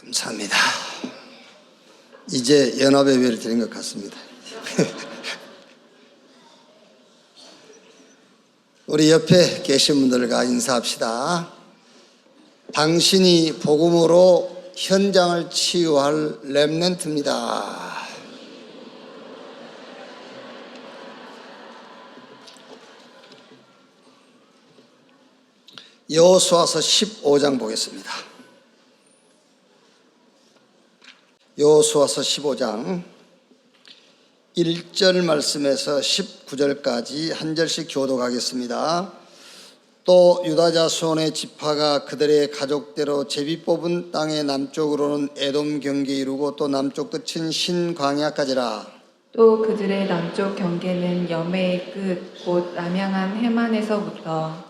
감사합니다. 이제 연합예배를 드린 것 같습니다. 우리 옆에 계신 분들과 인사합시다. 당신이 복음으로 현장을 치유할 렘넌트입니다. 여호수아서 15장 보겠습니다. 여호수아서 15장 1절 말씀에서 19절까지 한 절씩 교독하겠습니다. 또 유다 자손의 지파가 그들의 가족대로 제비 뽑은 땅의 남쪽으로는 에돔 경계에 이르고 또 남쪽 끝은 신광야까지라. 또 그들의 남쪽 경계는 여매의 끝 곧 남향한 해만에서부터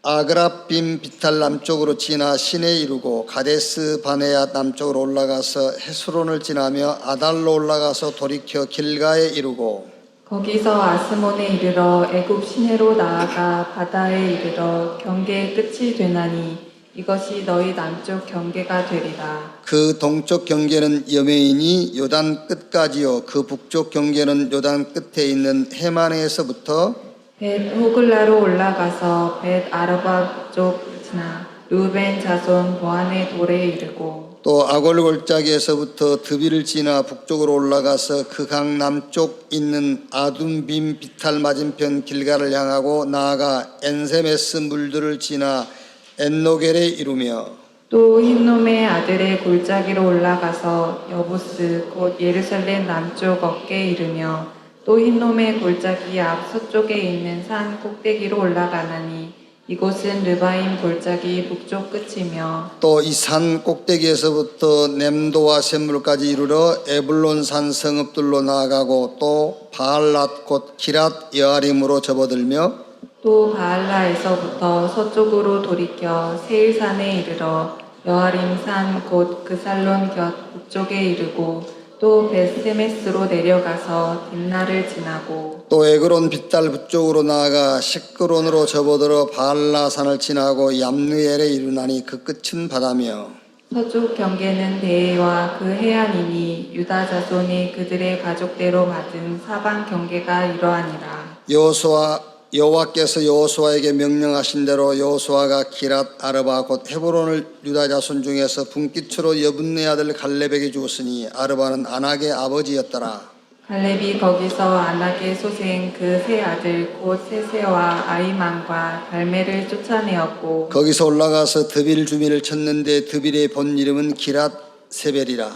아그라빔 비탈 남쪽으로 지나 신에 이르고 가데스 바네아 남쪽으로 올라가서 헤스론을 지나며 아달로 올라가서 돌이켜 길가에 이르고 거기서 아스몬에 이르러 애굽 시내로 나아가 바다에 이르러 경계의 끝이 되나니 이것이 너희 남쪽 경계가 되리라. 그 동쪽 경계는 여매이니 요단 끝까지요 그 북쪽 경계는 요단 끝에 있는 해만에서부터 벳 호글라로 올라가서 벳 아르바 북쪽 지나 루벤 자손 보안의 돌에 이르고 또 아골골짜기에서부터 드비를 지나 북쪽으로 올라가서 그 강 남쪽 있는 아둠빔 비탈 맞은편 길가를 향하고 나아가 엔세메스 물들을 지나 엔노겔에 이르며 또 흰놈의 아들의 골짜기로 올라가서 여부스 곧 예루살렘 남쪽 어깨에 이르며 또 흰놈의 골짜기 앞 서쪽에 있는 산 꼭대기로 올라가나니 이곳은 르바임 골짜기 북쪽 끝이며 또 이 산 꼭대기에서부터 냄도와 샘물까지 이르러 에블론 산 성읍들로 나아가고 또 바알랏 곧 기랏 여아림으로 접어들며 또 바알라에서부터 서쪽으로 돌이켜 세일산에 이르러 여아림산 곧 그살론 곁 북쪽에 이르고 또 베스메스로 내려가서 딥나를 지나고 또 에그론 빗달 북쪽으로 나아가 시크론으로 접어들어 바알라산을 지나고 얌느엘에 이르나니 그 끝은 바다며 서쪽 경계는 대해와 그 해안이니 유다 자손이 그들의 가족대로 받은 사방 경계가 이러하니라. 여호와께서 여호수아에게 명령하신 대로 여호수아가 기랏 아르바 곧 헤브론을 유다 자손 중에서 분깃으로 여분네 아들 갈렙에게 주었으니 아르바는 아낙의 아버지였더라. 갈렙이 거기서 아낙의 소생 그 세 아들 곧 세세와 아이만과 달메를 쫓아내었고 거기서 올라가서 드빌 주민을 쳤는데 드빌의 본 이름은 기랏 세벨이라.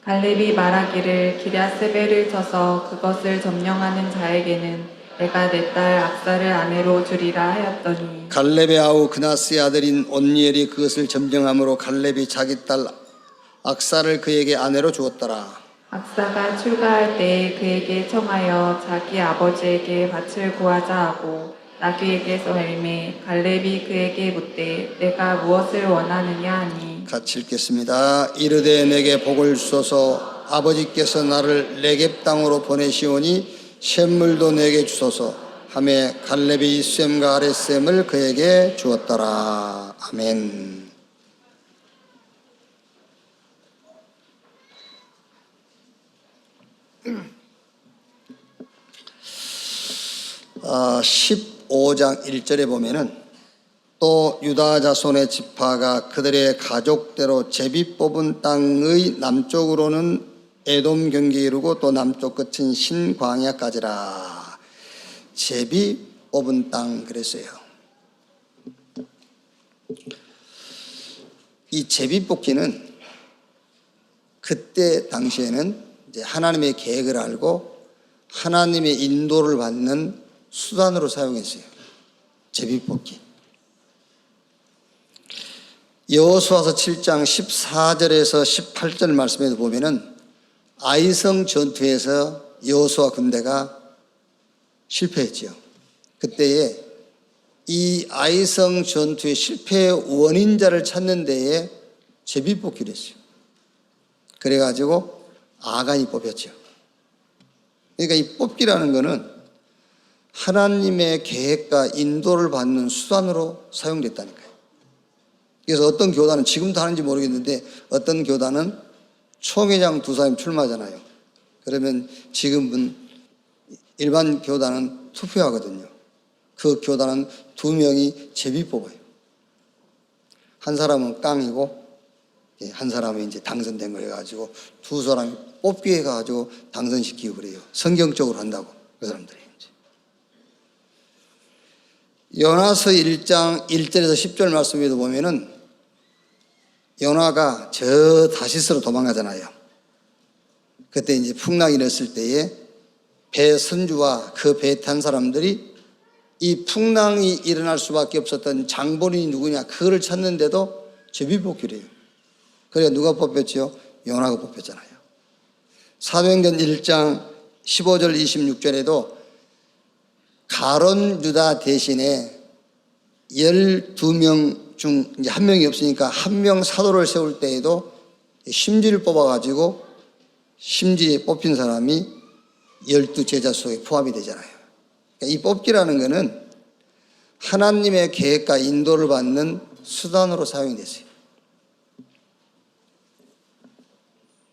갈렙이 말하기를 기랴세벨을 쳐서 그것을 점령하는 자에게는 내가 내 딸 악사를 아내로 주리라 하였더니 갈렙의 아우 그나스의 아들인 온니엘이 그것을 점령함으로 갈렙이 자기 딸 악사를 그에게 아내로 주었더라. 악사가 출가할 때에 그에게 청하여 자기 아버지에게 밭을 구하자 하고 나귀에게서 멜매 갈렙이 그에게 묻되 내가 무엇을 원하느냐 하니 같이 읽겠습니다. 이르되 내게 복을 주소서 아버지께서 나를 네겝 땅으로 보내시오니 샘물도 내게 주소서 하매 갈렙이 이셈과 아랫셈을 그에게 주었더라. 아멘. 15장 1절에 보면은 또 유다 자손의 지파가 그들의 가족대로 제비 뽑은 땅의 남쪽으로는 에돔 경계에 이르고 또 남쪽 끝은 신광야까지라. 제비 뽑은 땅 그랬어요. 이 제비 뽑기는 그때 당시에는 이제 하나님의 계획을 알고 하나님의 인도를 받는 수단으로 사용했어요. 제비 뽑기. 여호수아서 7장 14절에서 18절 말씀에도 보면은 아이성 전투에서 여호수아 군대가 실패했지요. 그때에 이 아이성 전투의 실패의 원인자를 찾는 데에 제비 뽑기를 했어요. 그래가지고 아간이 뽑혔죠. 그러니까 이 뽑기라는 거는 하나님의 계획과 인도를 받는 수단으로 사용됐다니까요. 그래서 어떤 교단은 지금도 하는지 모르겠는데 어떤 교단은 총회장 두 사람이 출마하잖아요. 그러면 지금은 일반 교단은 투표하거든요. 그 교단은 두 명이 제비 뽑아요. 한 사람은 깡이고 한 사람이 이제 당선된 걸 해가지고 두 사람이 뽑기 해가지고 당선시키고 그래요. 성경적으로 한다고 그 사람들이. 요나서 1장 1절에서 10절 말씀에도 보면은 요나가 저 다시스로 도망가잖아요. 그때 이제 풍랑이 일었을 때에 배 선주와 그 배에 탄 사람들이 이 풍랑이 일어날 수밖에 없었던 장본인이 누구냐 그거를 찾는데도 제비뽑기를 해요. 그래서 누가 뽑혔지요? 요나가 뽑혔잖아요. 사도행전 1장 15절 26절에도 가론 유다 대신에 12명 중 이제 한 명이 없으니까 한 명 사도를 세울 때에도 심지를 뽑아가지고 심지에 뽑힌 사람이 12제자 속에 포함이 되잖아요. 그러니까 이 뽑기라는 것은 하나님의 계획과 인도를 받는 수단으로 사용이 됐어요.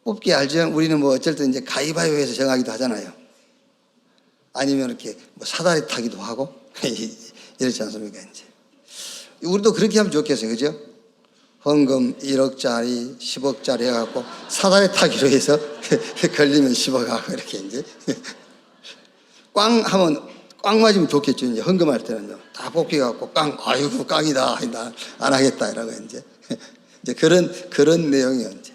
뽑기 알죠? 우리는 뭐 어쩔 때 이제 가위바위보해서 정하기도 하잖아요. 아니면 이렇게 뭐 사다리 타기도 하고 이렇지 않습니까? 이제 우리도 그렇게 하면 좋겠어요, 그죠? 헌금 1억짜리, 10억짜리 해갖고 사다리 타기로 해서 걸리면 10억 하고 이렇게 이제 꽝 하면 꽝 맞으면 좋겠죠. 이제 헌금할 때는요, 다 뽑기 갖고 꽝, 아이고 꽝이다, 나 안 하겠다 이러고 이제 그런 내용이요, 이제.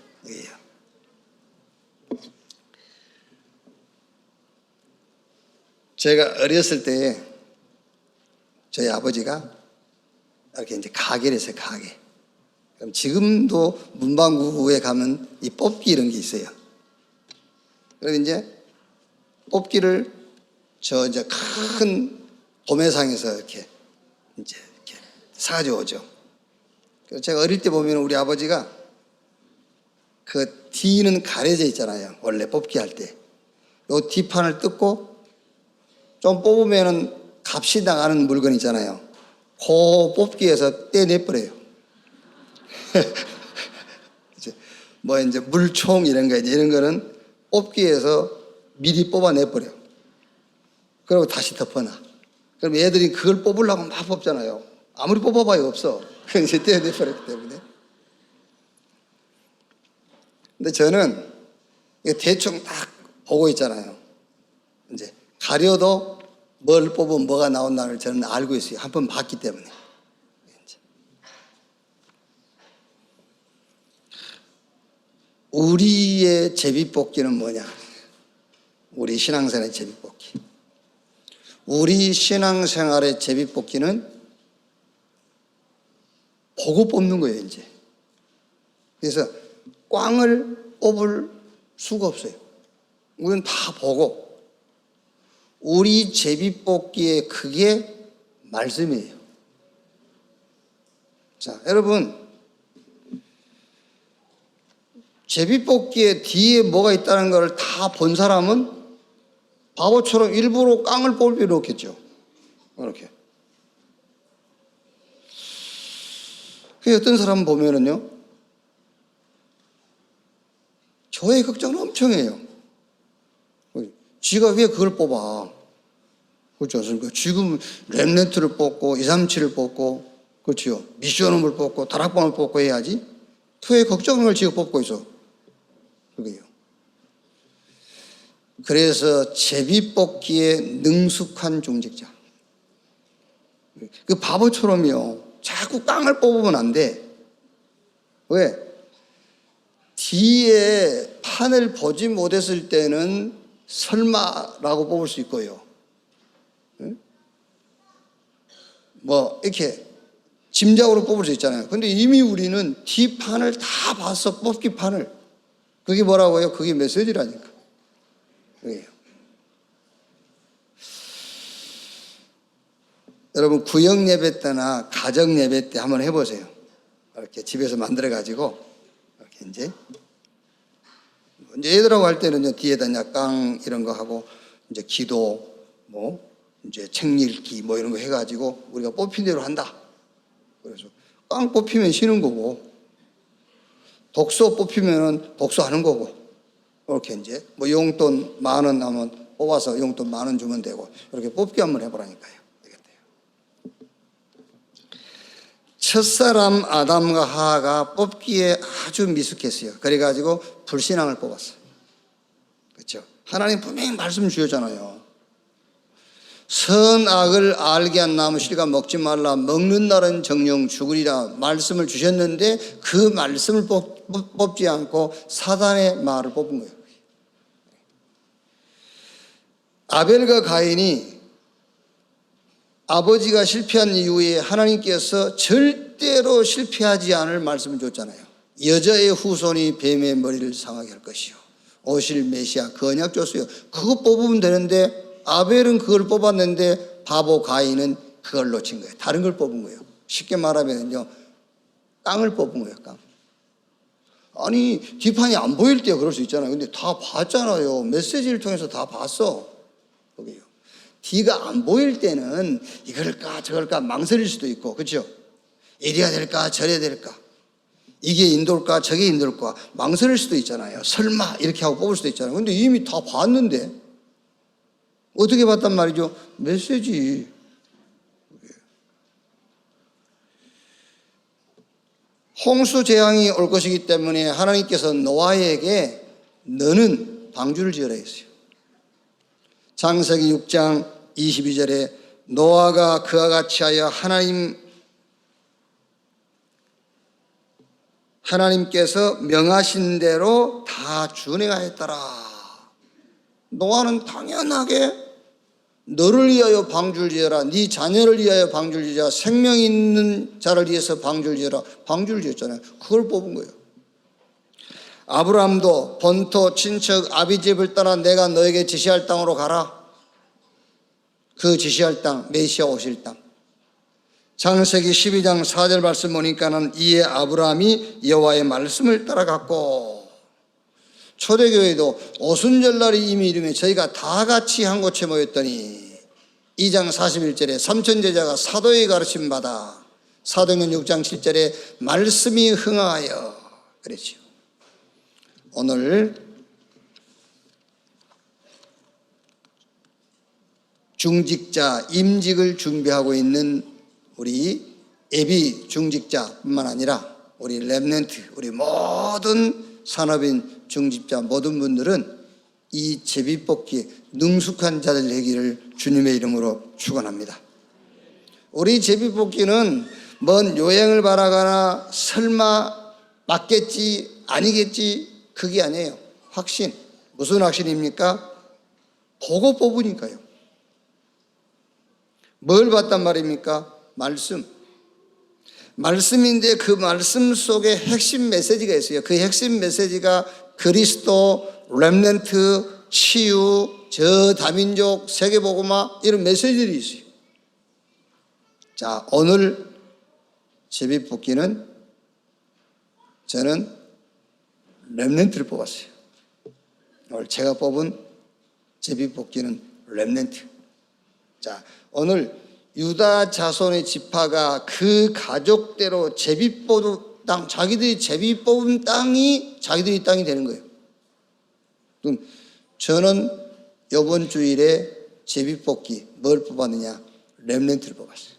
제가 어렸을 때 저희 아버지가 이렇게 이제 가게를 했어요, 가게. 그럼 지금도 문방구에 가면 이 뽑기 이런 게 있어요. 그리고 이제 뽑기를 저 이제 큰 도매상에서 이렇게 사가지고 오죠. 그래서 제가 어릴 때 보면 우리 아버지가 그 뒤는 가려져 있잖아요. 원래 뽑기 할 때. 요 뒷판을 뜯고 좀 뽑으면은 값이 나가는 물건 있잖아요. 그 뽑기에서 떼내버려요. 뭐 이제 물총 이런 거, 이런 거는 뽑기에서 미리 뽑아내버려. 그리고 다시 덮어놔. 그럼 애들이 그걸 뽑으려고 막 뽑잖아요. 아무리 뽑아봐야 없어. 이제 떼내버렸기 때문에. 근데 저는 대충 딱 보고 있잖아요. 이제 가려도 뭘 뽑으면 뭐가 나온다를 저는 알고 있어요. 한 번 봤기 때문에. 우리의 제비뽑기는 뭐냐? 우리 신앙생활의 제비뽑기. 우리 신앙생활의 제비뽑기는 보고 뽑는 거예요, 이제. 그래서 꽝을 뽑을 수가 없어요. 우리는 다 보고. 우리 제비뽑기의 그게 말씀이에요. 자, 여러분, 제비뽑기의 뒤에 뭐가 있다는 걸 다 본 사람은 바보처럼 일부러 깡을 뽑을 필요 없겠죠. 이렇게. 그 어떤 사람 보면은요, 저의 걱정은 엄청 해요. 쥐가 왜 그걸 뽑아? 그렇지 않습니까? 지금 랩렌트를 뽑고 237을 뽑고, 그렇지요. 미션음을 뽑고 다락방을 뽑고 해야지. 저의 걱정을 지금 뽑고 있어. 그게요. 그래서 제비뽑기에 능숙한 종직자. 그 바보처럼요. 자꾸 깡을 뽑으면 안 돼. 왜? 뒤에 판을 보지 못했을 때는 설마라고 뽑을 수 있고요. 뭐 이렇게 짐작으로 뽑을 수 있잖아요. 근데 이미 우리는 뒷판을 다 봤어. 뽑기 판을. 그게 뭐라고요? 그게 메시지라니까. 그게요. 여러분 구역 예배 때나 가정 예배 때 한번 해보세요. 이렇게 집에서 만들어 가지고 이렇게 이제 애들하고 할 때는요, 뒤에다 그냥 깡 이런 거 하고 이제 기도 뭐 이제 책 읽기 뭐 이런 거 해가지고 우리가 뽑힌 대로 한다. 그래서 깡 뽑히면 쉬는 거고, 독소 뽑히면은 독소하는 거고, 이렇게 이제 뭐 용돈 10,000원 하면 뽑아서 용돈 10,000원 주면 되고, 이렇게 뽑기 한번 해보라니까요. 되겠대요. 첫사람 아담과 하하가 뽑기에 아주 미숙했어요. 그래가지고 불신앙을 뽑았어요. 그렇죠? 하나님 분명히 말씀 주셨잖아요. 선악을 알게 한 나무 실과 먹지 말라, 먹는 날은 정령 죽으리라 말씀을 주셨는데 그 말씀을 뽑지 않고 사단의 말을 뽑은 거예요. 아벨과 가인이 아버지가 실패한 이후에 하나님께서 절대로 실패하지 않을 말씀을 줬잖아요. 여자의 후손이 뱀의 머리를 상하게 할 것이요, 오실 메시아 그 언약 줬어요. 그거 뽑으면 되는데 아벨은 그걸 뽑았는데 바보 가인은 그걸 놓친 거예요. 다른 걸 뽑은 거예요. 쉽게 말하면요, 깡을 뽑은 거예요. 깡. 아니 뒷판이 안 보일 때 그럴 수 있잖아요. 근데 다 봤잖아요. 메시지를 통해서 다 봤어. 거기요. 뒤가 안 보일 때는 이걸까 저걸까 망설일 수도 있고, 그렇죠? 이래야 될까 저래야 될까, 이게 인도일까 저게 인도일까 망설일 수도 있잖아요. 설마 이렇게 하고 뽑을 수도 있잖아요. 근데 이미 다 봤는데 어떻게 봤단 말이죠? 메시지. 홍수 재앙이 올 것이기 때문에 하나님께서 노아에게 너는 방주를 지으라 했어요. 창세기 6장 22절에 노아가 그와 같이 하여 하나님께서 명하신 대로 다 준행하였더라. 노아는 당연하게 너를 위하여 방주를 지어라, 네 자녀를 위하여 방주를 지어라, 생명 있는 자를 위해서 방주를 지어라, 방주를 지었잖아요. 그걸 뽑은 거예요. 아브라함도 본토 친척 아비집을 떠나 내가 너에게 지시할 땅으로 가라. 그 지시할 땅, 메시아 오실 땅. 창세기 12장 4절 말씀 보니까는 이에 아브라함이 여호와의 말씀을 따라갔고, 초대교회도 오순절날이 이미 이르며 저희가 다 같이 한 곳에 모였더니 2장 41절에 삼천제자가 사도의 가르침 받아, 사도행전 6장 7절에 말씀이 흥하여 그랬죠. 오늘 중직자 임직을 준비하고 있는 우리 예비 중직자뿐만 아니라 우리 렘넌트, 우리 모든 산업인 중직자 모든 분들은 이 제비뽑기에 능숙한 자들 되기를 주님의 이름으로 축원합니다. 우리 제비뽑기는 먼 요행을 바라거나 설마 맞겠지 아니겠지 그게 아니에요. 확신. 무슨 확신입니까? 보고 뽑으니까요. 뭘 봤단 말입니까? 말씀인데 그 말씀 속에 핵심 메시지가 있어요. 그 핵심 메시지가 그리스도, 렘넌트, 치유, 저다민족, 세계복음화 이런 메시지들이 있어요. 자, 오늘 제비뽑기는 저는 렘넌트를 뽑았어요. 오늘 제가 뽑은 제비뽑기는 렘넌트. 자, 오늘 유다 자손의 지파가 그 가족대로 제비 뽑은 땅, 자기들이 제비 뽑은 땅이 자기들이 땅이 되는 거예요. 그럼 저는 이번 주일에 제비 뽑기 뭘 뽑았느냐? 렘넌트를 뽑았어요.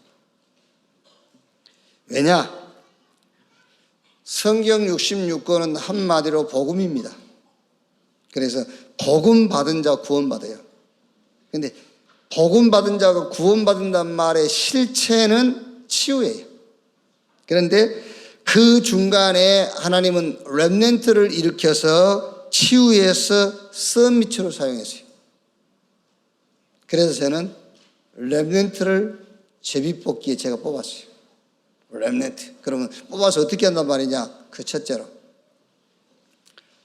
왜냐? 성경 66권은 한마디로 복음입니다. 그래서 복음 받은 자 구원받아요. 근데 복음 받은 자가 구원받는다는 말의 실체는 치유예요. 그런데 그 중간에 하나님은 렘넌트를 일으켜서 치유해서 서밋으로 사용했어요. 그래서 저는 렘넌트를 제비뽑기에 제가 뽑았어요. 렘넌트. 그러면 뽑아서 어떻게 한단 말이냐? 그 첫째로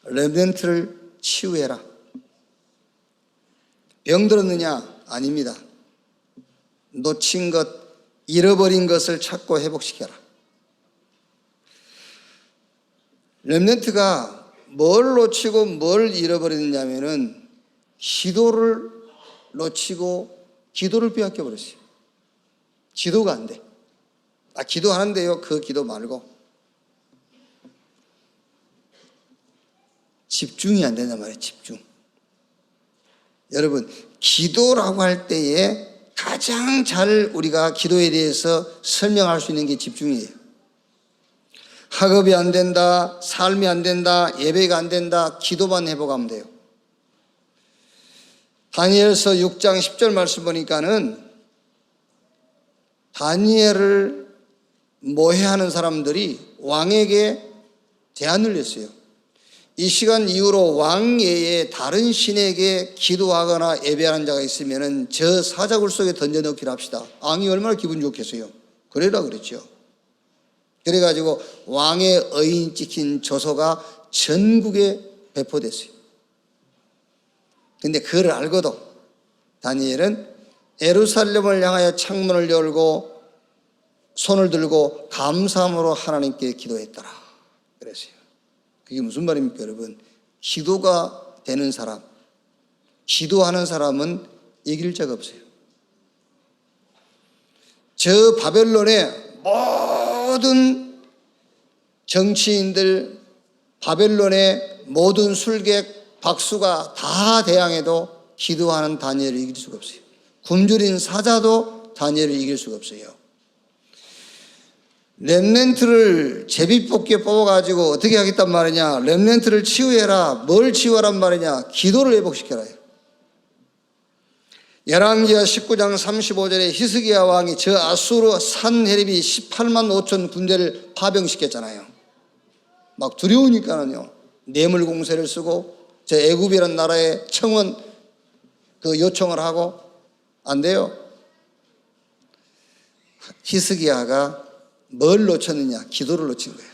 렘넌트를 치유해라. 병들었느냐? 아닙니다. 놓친 것, 잃어버린 것을 찾고 회복시켜라. 렘넌트가 뭘 놓치고 뭘 잃어버리느냐면은 기도를 놓치고 기도를 빼앗겨 버렸어요. 기도가 안 돼. 기도하는데요, 그 기도 말고 집중이 안 된단 말이에요. 집중. 여러분, 기도라고 할 때에 가장 잘 우리가 기도에 대해서 설명할 수 있는 게 집중이에요. 학업이 안 된다, 삶이 안 된다, 예배가 안 된다, 기도만 회복하면 돼요. 다니엘서 6장 10절 말씀 보니까는 다니엘을 모해하는 사람들이 왕에게 제안을 했어요. 이 시간 이후로 왕 외에 다른 신에게 기도하거나 예배하는 자가 있으면 저 사자굴 속에 던져넣기로 합시다. 왕이 얼마나 기분 좋겠어요. 그래라 그랬죠. 그래가지고 왕의 의인 찍힌 조서가 전국에 배포됐어요. 근데 그걸 알고도 다니엘은 예루살렘을 향하여 창문을 열고 손을 들고 감사함으로 하나님께 기도했더라 그랬어요. 그게 무슨 말입니까, 여러분? 기도가 되는 사람, 기도하는 사람은 이길 자가 없어요. 저 바벨론의 모든 정치인들, 바벨론의 모든 술객, 박수가 다 대항해도 기도하는 다니엘을 이길 수가 없어요. 굶주린 사자도 다니엘을 이길 수가 없어요. 렘넌트를 제비뽑기에 뽑아가지고 어떻게 하겠단 말이냐, 렘넌트를 치유해라. 뭘 치유하란 말이냐, 기도를 회복시켜라. 열왕기하 19장 35절에 히스기야 왕이 저 아수르 산헤립이 18만 5천 군대를 파병시켰잖아요. 막 두려우니까는요, 뇌물 공세를 쓰고 저 애굽이라는 나라에 청원 그 요청을 하고 안 돼요. 히스기야가 뭘 놓쳤느냐, 기도를 놓친 거예요.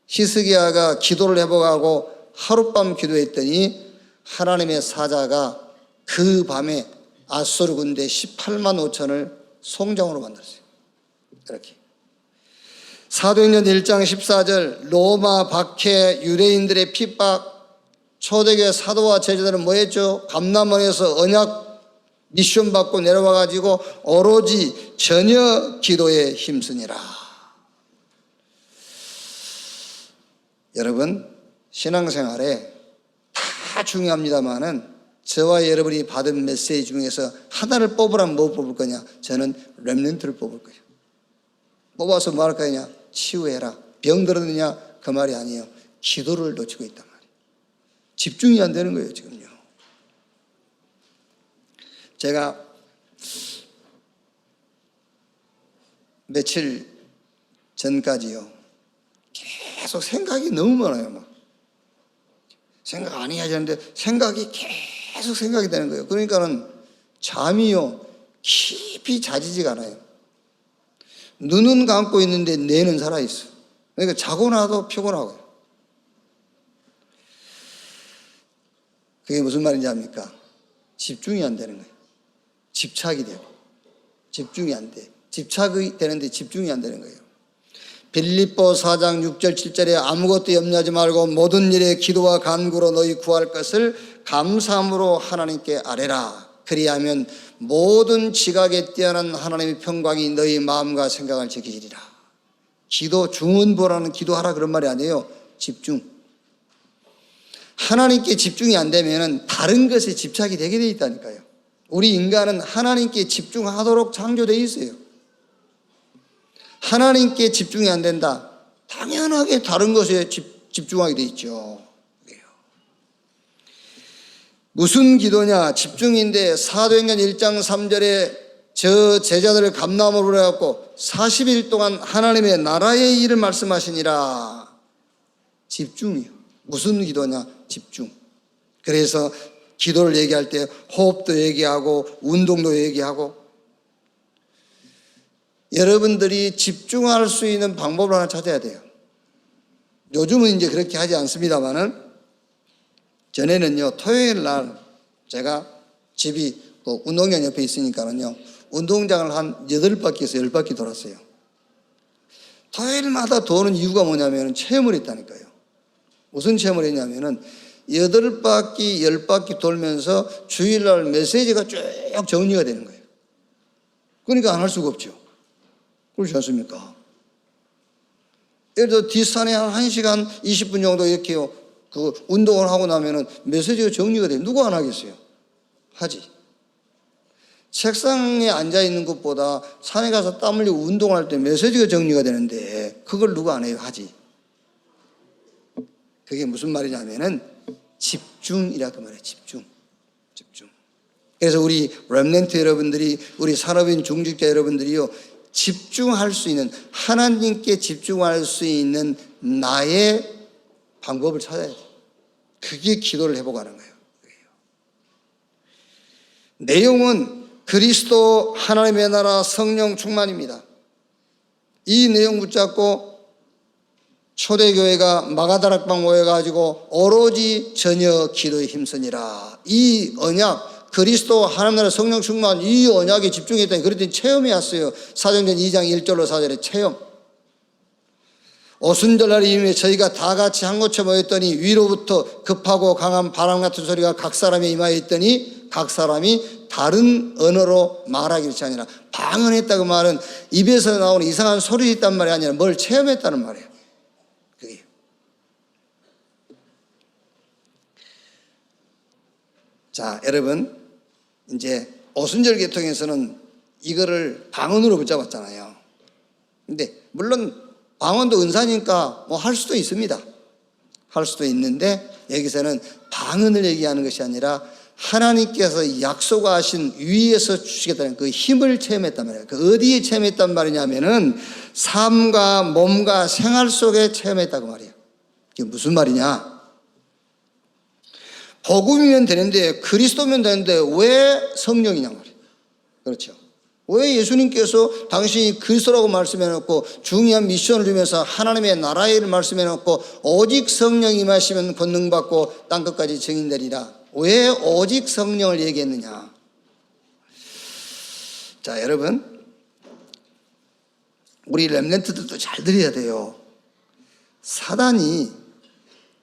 히스기야가 기도를 회복하고 하룻밤 기도했더니 하나님의 사자가 그 밤에 아수르 군대 18만 5천을 송장으로 만들었어요. 이렇게. 사도행전 1장 14절 로마 박해 유대인들의 핍박, 초대교회 사도와 제자들은 뭐 했죠? 감람원에서 언약 미션 받고 내려와 가지고 오로지 전혀 기도에 힘쓰니라. 여러분, 신앙생활에 다 중요합니다마는 저와 여러분이 받은 메시지 중에서 하나를 뽑으라면 뭐 뽑을 거냐? 저는 렘넌트를 뽑을 거예요. 뽑아서 뭐 할 거냐? 치유해라. 병 들었느냐? 그 말이 아니에요. 기도를 놓치고 있단 말이에요. 집중이 안 되는 거예요, 지금요. 제가 며칠 전까지요, 계속 생각이 너무 많아요. 막 생각 안 해야 되는데 생각이 계속 생각이 되는 거예요. 그러니까는 잠이요 깊이 자지지가 않아요. 눈은 감고 있는데 뇌는 살아있어. 그러니까 자고 나도 피곤하고요. 그게 무슨 말인지 압니까? 집중이 안 되는 거예요. 집착이 되고 집중이 안 돼. 집착이 되는데 집중이 안 되는 거예요. 빌립보 4장 6절 7절에 아무것도 염려하지 말고 모든 일에 기도와 간구로 너희 구할 것을 감사함으로 하나님께 아뢰라. 그리하면 모든 지각에 뛰어난 하나님의 평강이 너희 마음과 생각을 지키시리라. 기도, 중언부라는 기도하라 그런 말이 아니에요. 집중. 하나님께 집중이 안 되면 다른 것에 집착이 되게 돼 있다니까요. 우리 인간은 하나님께 집중하도록 창조되어 있어요. 하나님께 집중이 안 된다, 당연하게 다른 것에 집중하게 돼 있죠. 무슨 기도냐? 집중인데 사도행전 1장 3절에 저 제자들을 감람으로 해갖고 40일 동안 하나님의 나라의 일을 말씀하시니라. 집중이요. 무슨 기도냐? 집중. 그래서 기도를 얘기할 때 호흡도 얘기하고 운동도 얘기하고, 여러분들이 집중할 수 있는 방법을 하나 찾아야 돼요. 요즘은 이제 그렇게 하지 않습니다만은 전에는요, 토요일 날 제가 집이 운동장 옆에 있으니까는요, 운동장을 한 8바퀴에서 10바퀴 돌았어요. 토요일마다 도는 이유가 뭐냐면 체험을 했다니까요. 무슨 체험을 했냐면은 8바퀴, 10바퀴 돌면서 주일날 메시지가 쭉 정리가 되는 거예요. 그러니까 안 할 수가 없죠. 그렇지 않습니까? 예를 들어 뒷산에 한 1시간 20분 정도 이렇게요. 그 운동을 하고 나면은 메시지가 정리가 돼요. 누구 안 하겠어요? 하지. 책상에 앉아 있는 것보다 산에 가서 땀 흘리고 운동할 때 메시지가 정리가 되는데 그걸 누가 안 해요? 하지. 그게 무슨 말이냐면은 집중이라 그 말이에요. 집중. 그래서 우리 렘넌트 여러분들이, 우리 산업인 중직자 여러분들이요, 집중할 수 있는, 하나님께 집중할 수 있는 나의 방법을 찾아야 돼요. 그게 기도를 해보가는 거예요. 내용은 그리스도 하나님의 나라 성령 충만입니다. 이 내용 붙잡고 초대교회가 마가다락방 모여가지고 오로지 전혀 기도에 힘쓰니라. 이 언약, 그리스도 하나님 나라 성령 충만, 이 언약에 집중했더니 그랬더니 체험이 왔어요. 사도행전 2장 1절로 4절에 체험. 오순절날 이후에 저희가 다 같이 한 곳에 모였더니 위로부터 급하고 강한 바람 같은 소리가 각 사람에 임하여 있더니 각 사람이 다른 언어로 말하기를 시작하니라. 방언했다고 말은 입에서 나오는 이상한 소리 있단 말이 아니라 뭘 체험했다는 말이에요. 그게. 자, 여러분, 이제 오순절 계통에서는 이거를 방언으로 붙잡았잖아요. 근데 물론 방언도 은사니까 뭐 할 수도 있습니다. 할 수도 있는데 여기서는 방언을 얘기하는 것이 아니라 하나님께서 약속하신 위에서 주시겠다는 그 힘을 체험했단 말이에요. 그 어디에 체험했단 말이냐면은 삶과 몸과 생활 속에 체험했다고 말이에요. 이게 무슨 말이냐? 복음이면 되는데, 그리스도면 되는데 왜 성령이냐 말이에요. 그렇죠. 왜 예수님께서 당신이 그리스도라고 말씀해놓고 중요한 미션을 주면서 하나님의 나라의 일을 말씀해놓고 오직 성령이 임하시면 권능받고 땅끝까지 증인되리라. 왜 오직 성령을 얘기했느냐? 자, 여러분, 우리 렘넌트들도 잘 들어야 돼요. 사단이,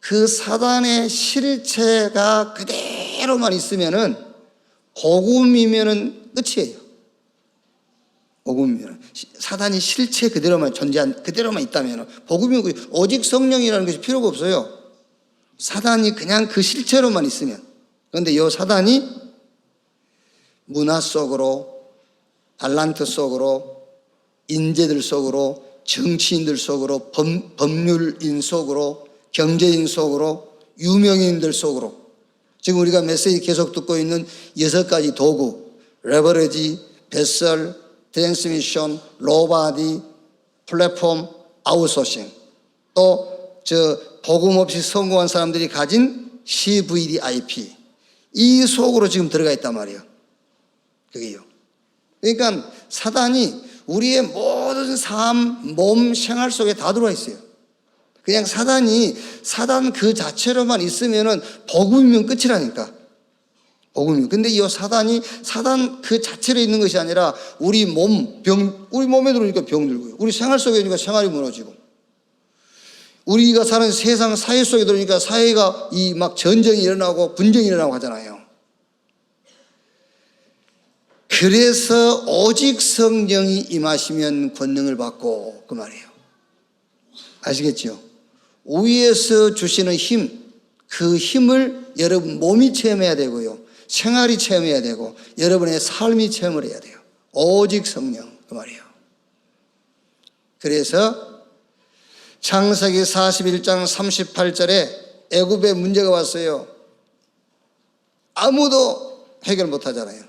그 사단의 실체가 그대로만 있으면은, 복음이면은 끝이에요. 복음이면 사단이 실체 그대로만 존재한 그대로만 있다면 복음이 오직 성령이라는 것이 필요가 없어요. 사단이 그냥 그 실체로만 있으면. 그런데 이 사단이 문화 속으로, 달란트 속으로, 인재들 속으로, 정치인들 속으로, 법률인 속으로, 경제인 속으로, 유명인들 속으로, 지금 우리가 메시지 계속 듣고 있는 6가지 도구, 레버리지, 뱃설, 트랜스미션, 로바디, 플랫폼, 아웃소싱, 또 복음 없이 성공한 사람들이 가진 CVDIP, 이 속으로 지금 들어가 있단 말이에요. 그게요. 그러니까 사단이 우리의 모든 삶, 몸, 생활 속에 다 들어와 있어요. 그냥 사단 그 자체로만 있으면은 복음이면 끝이라니까. 복음이. 근데 이 사단 그 자체로 있는 것이 아니라 우리 몸에 들어오니까 병 들고요. 우리 생활 속에 오니까 생활이 무너지고. 우리가 사는 세상 사회 속에 들어오니까 사회가 막 전쟁이 일어나고 분쟁이 일어나고 하잖아요. 그래서 오직 성령이 임하시면 권능을 받고, 그 말이에요. 아시겠죠? 위에서 주시는 힘, 그 힘을 여러분 몸이 체험해야 되고요. 생활이 체험해야 되고 여러분의 삶이 체험을 해야 돼요. 오직 성령, 그 말이에요. 그래서 창세기 41장 38절에 애굽에 문제가 왔어요. 아무도 해결 못 하잖아요.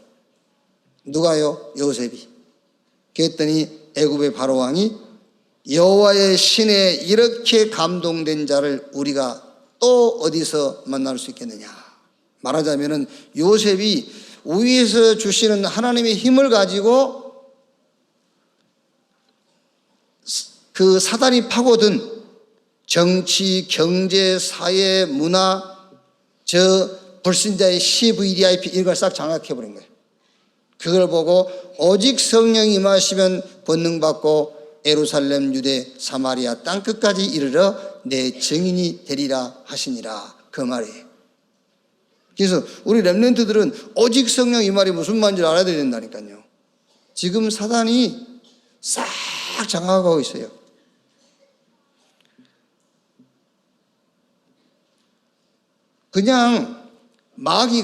누가요? 요셉이. 그랬더니 애굽의 바로왕이 여호와의 신에 이렇게 감동된 자를 우리가 또 어디서 만날 수 있겠느냐. 말하자면은 요셉이 위에서 주시는 하나님의 힘을 가지고 그 사단이 파고든 정치, 경제, 사회, 문화, 불신자의 CVDIP 이걸 싹 장악해버린 거예요. 그걸 보고 오직 성령이 임하시면 권능받고 예루살렘, 유대, 사마리아 땅끝까지 이르러 내 증인이 되리라 하시니라, 그 말이에요. 그래서 우리 렘넌트들은 오직 성령 이 말이 무슨 말인지 알아야 된다니까요. 지금 사단이 싹 쫙 장악하고 있어요. 그냥 마귀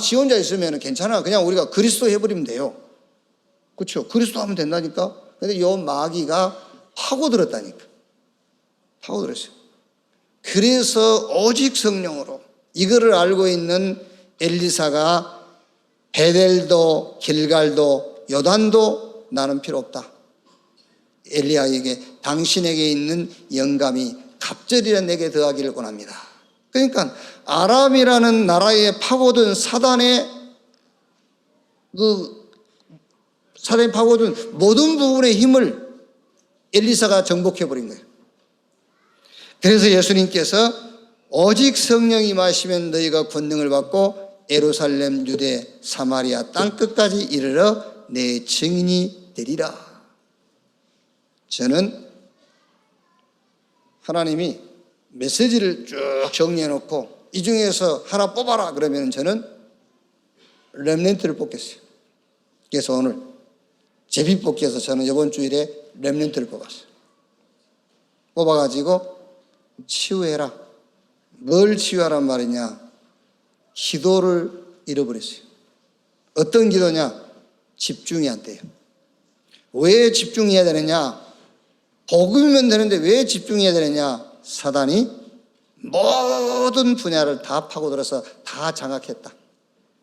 지 혼자 있으면 괜찮아. 그냥 우리가 그리스도 해버리면 돼요. 그렇죠? 그리스도 하면 된다니까. 근데 이 마귀가 파고들었다니까. 파고들었어요. 그래서 오직 성령으로 이거를 알고 있는 엘리사가 베델도 길갈도 요단도 나는 필요 없다. 엘리야에게 당신에게 있는 영감이 갑절이라 내게 더하기를 원합니다. 그러니까 아람이라는 나라에 파고든 사단이 파고든 모든 부분의 힘을 엘리사가 정복해버린 거예요. 그래서 예수님께서 오직 성령이 임하시면 너희가 권능을 받고 예루살렘, 유대, 사마리아 땅끝까지 이르러 내 증인이 되리라. 저는 하나님이 메시지를 쭉 정리해 놓고 이 중에서 하나 뽑아라 그러면 저는 렘넌트를 뽑겠어요. 그래서 오늘 제비 뽑기에서 저는 이번 주일에 렘넌트를 뽑았어요. 뽑아가지고 치유해라. 뭘 치유하란 말이냐? 기도를 잃어버렸어요. 어떤 기도냐? 집중이 안 돼요. 왜 집중해야 되느냐? 복음이면 되는데 왜 집중해야 되느냐? 사단이 모든 분야를 다 파고들어서 다 장악했다.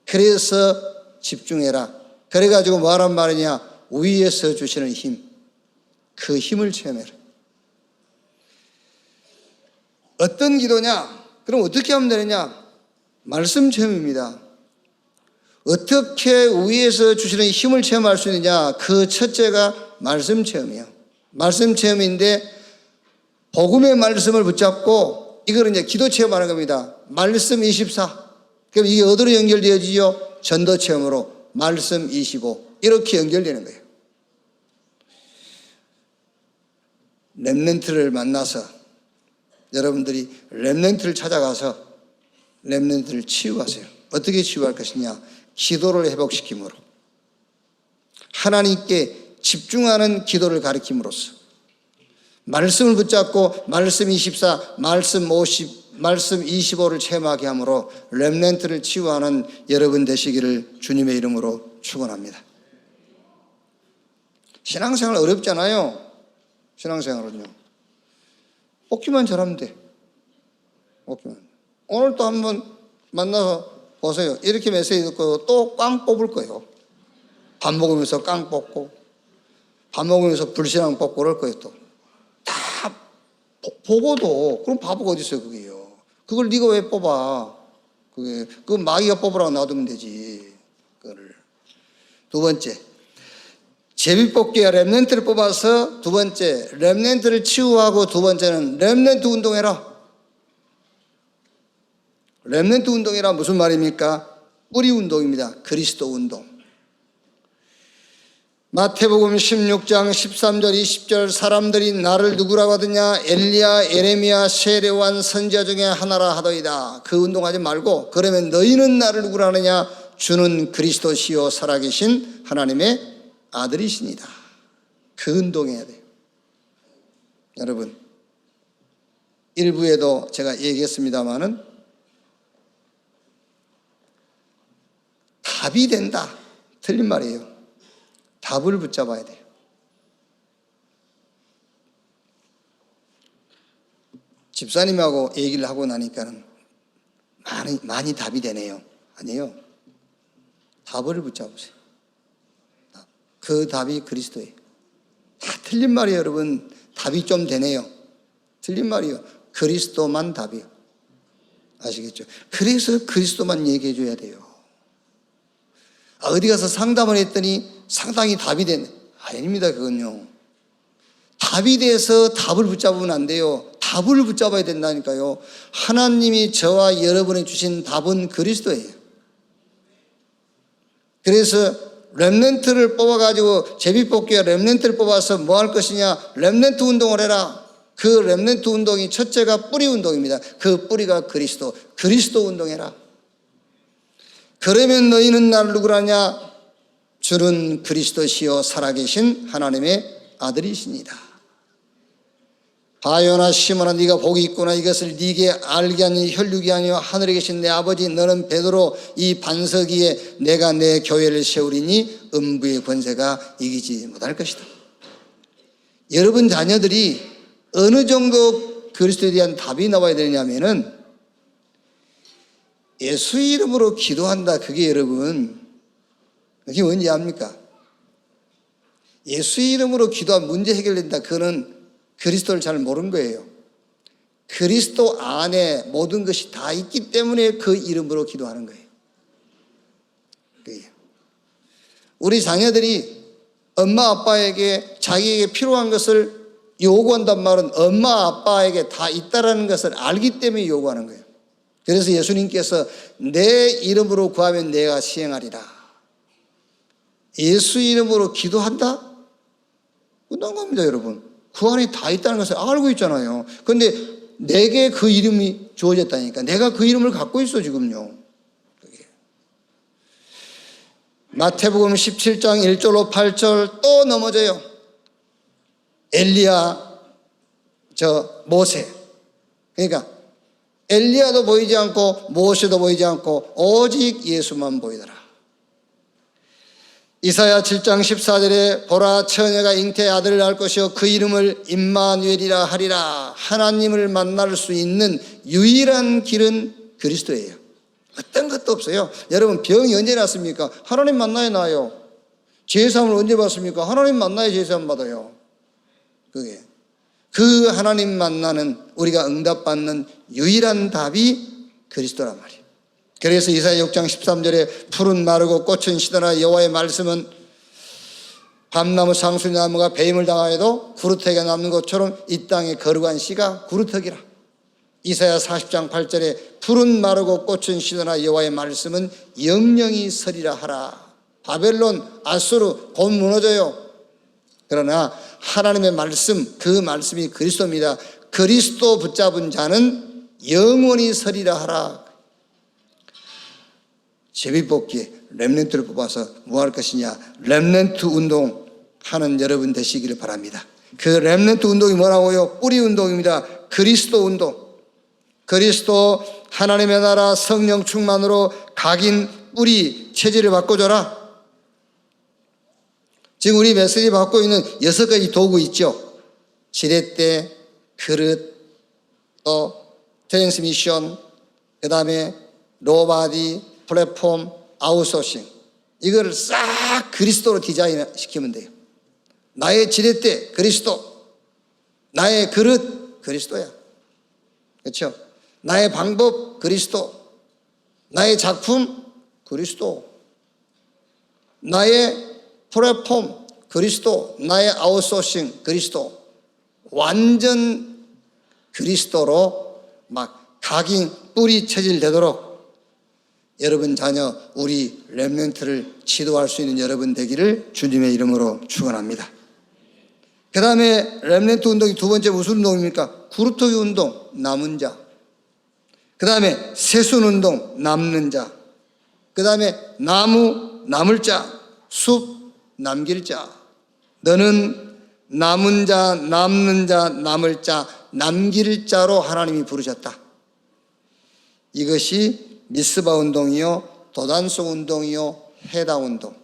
그래서 집중해라. 그래가지고 뭐하란 말이냐? 위에서 주시는 힘, 그 힘을 체험해라. 어떤 기도냐? 그럼 어떻게 하면 되느냐? 말씀 체험입니다. 어떻게 위에서 주시는 힘을 체험할 수 있느냐? 그 첫째가 말씀 체험이에요. 말씀 체험인데 복음의 말씀을 붙잡고 이걸 이제 기도 체험하는 겁니다. 말씀 24. 그럼 이게 어디로 연결되어지죠? 전도 체험으로 말씀 25. 이렇게 연결되는 거예요. 렘넌트를 만나서 여러분들이 렘넌트를 찾아가서 렘넌트를 치유하세요. 어떻게 치유할 것이냐? 기도를 회복시킴으로, 하나님께 집중하는 기도를 가리킴으로써 말씀을 붙잡고 말씀 24, 말씀 50, 말씀 25를 체험하게 함으로 렘넌트를 치유하는 여러분 되시기를 주님의 이름으로 축원합니다. 신앙생활 어렵잖아요. 신앙생활은요. 뽑기만 잘하면 돼. 뽑기만. 오늘 또 한번 만나서 보세요. 이렇게 메시지 듣고 또 꽝 뽑을 거예요. 밥 먹으면서 깡 뽑고, 밥 먹으면서 불신앙 뽑고 그럴 거예요. 또 다 보고도 그럼 바보가 어디 있어요, 그게요. 그걸 네가 왜 뽑아? 그 마귀가 뽑으라고 놔두면 되지. 그거를. 두 번째, 제비뽑기와 렘넌트를 뽑아서 두 번째, 렘넌트를 치유하고 두 번째는 렘넌트 운동해라. 렘넌트 운동이라 무슨 말입니까? 뿌리 운동입니다. 그리스도 운동. 마태복음 16장 13절 20절 사람들이 나를 누구라고 하더냐? 엘리야, 예레미야, 세례요한 선지자 중에 하나라 하더이다. 그 운동하지 말고 그러면 너희는 나를 누구라 하느냐? 주는 그리스도시요 살아계신 하나님의 아들이시니다. 그 운동해야 돼요. 여러분, 일부에도 제가 얘기했습니다마는 답이 된다. 틀린 말이에요. 답을 붙잡아야 돼요. 집사님하고 얘기를 하고 나니까는 많이 답이 되네요. 아니에요. 답을 붙잡으세요. 그 답이 그리스도예요. 다 틀린 말이에요, 여러분. 답이 좀 되네요. 틀린 말이에요. 그리스도만 답이에요. 아시겠죠? 그래서 그리스도만 얘기해 줘야 돼요. 어디 가서 상담을 했더니 상당히 답이 되네. 아닙니다, 그건요. 답이 돼서 답을 붙잡으면 안 돼요. 답을 붙잡아야 된다니까요. 하나님이 저와 여러분이 주신 답은 그리스도예요. 그래서 렘넌트를 뽑아가지고 제비뽑기와 렘넌트를 뽑아서 뭐 할 것이냐? 렘넌트 운동을 해라. 그 렘넌트 운동이 첫째가 뿌리 운동입니다. 그 뿌리가 그리스도 운동해라. 그러면 너희는 나를 누구라냐? 주는 그리스도시요 살아계신 하나님의 아들이시니라. 바요나 시몬아, 네가 복이 있구나. 이것을 네게 알게 하니 혈육이 아니요 하늘에 계신 내 아버지. 너는 베드로, 이 반석 위에 내가 내 교회를 세우리니 음부의 권세가 이기지 못할 것이다. 여러분 자녀들이 어느 정도 그리스도에 대한 답이 나와야 되냐면은, 예수 이름으로 기도한다. 그게 여러분, 그게 뭔지 압니까? 예수 이름으로 기도하면 문제 해결된다. 그거는 그리스도를 잘 모르는 거예요. 그리스도 안에 모든 것이 다 있기 때문에 그 이름으로 기도하는 거예요. 우리 자녀들이 엄마 아빠에게 자기에게 필요한 것을 요구한단 말은 엄마 아빠에게 다 있다라는 것을 알기 때문에 요구하는 거예요. 그래서 예수님께서 내 이름으로 구하면 내가 시행하리라. 예수 이름으로 기도한다? 끝난 겁니다, 여러분. 그 안에 다 있다는 것을 알고 있잖아요. 그런데 내게 그 이름이 주어졌다니까. 내가 그 이름을 갖고 있어 지금요. 마태복음 17장 1절로 8절 또 넘어져요. 엘리야, 모세. 그러니까 엘리야도 보이지 않고 모세도 보이지 않고 오직 예수만 보이더라. 이사야 7장 14절에 보라, 처녀가 잉태의 아들을 낳을 것이요 그 이름을 임마누엘이라 하리라. 하나님을 만날 수 있는 유일한 길은 그리스도예요. 어떤 것도 없어요. 여러분, 병이 언제 났습니까? 하나님 만나야 나요. 제사함을 언제 받습니까? 하나님 만나야 제사함 받아요. 그게 그 하나님 만나는, 우리가 응답받는 유일한 답이 그리스도란 말이에요. 그래서 이사야 6장 13절에 풀은 마르고 꽃은 시드나 여호와의 말씀은 밤나무 상수나무가 배임을 당하여도 구루터기가 남는 것처럼 이 땅에 거룩한 씨가 구루터기라. 이사야 40장 8절에 풀은 마르고 꽃은 시드나 여호와의 말씀은 영영이 서리라 하라. 바벨론, 아수르 곧 무너져요. 그러나 하나님의 말씀, 그 말씀이 그리스도입니다. 그리스도 붙잡은 자는 영원히 서리라 하라. 제비뽑기에 렘넌트를 뽑아서 뭐 할 것이냐? 렘넌트 운동 하는 여러분 되시기를 바랍니다. 그 렘넌트 운동이 뭐라고요? 뿌리 운동입니다. 그리스도 운동. 그리스도 하나님의 나라 성령 충만으로 각인 뿌리 체질을 바꿔줘라. 지금 우리 메시지 받고 있는 6가지 도구 있죠. 지렛대, 그릇, 또 트랜스미션, 그 다음에 로바디, 플랫폼, 아웃소싱. 이거를 싹 그리스도로 디자인 시키면 돼요. 나의 지렛대 그리스도, 나의 그릇 그리스도야. 그렇죠? 나의 방법 그리스도, 나의 작품 그리스도, 나의 플랫폼 그리스도, 나의 아웃소싱 그리스도. 완전 그리스도로 막 각인 뿌리 체질 되도록 여러분 자녀, 우리 렘넌트를 지도할 수 있는 여러분 되기를 주님의 이름으로 축원합니다. 그 다음에 렘넌트 운동이 두 번째 무슨 운동입니까? 구루터기 운동, 남은 자. 그 다음에 세순 운동, 남는 자. 그 다음에 나무, 남을 자. 숲, 남길 자. 너는 남은 자, 남는 자, 남을 자, 남길 자로 하나님이 부르셨다. 이것이 미스바 운동이요, 도단속 운동이요, 해당 운동.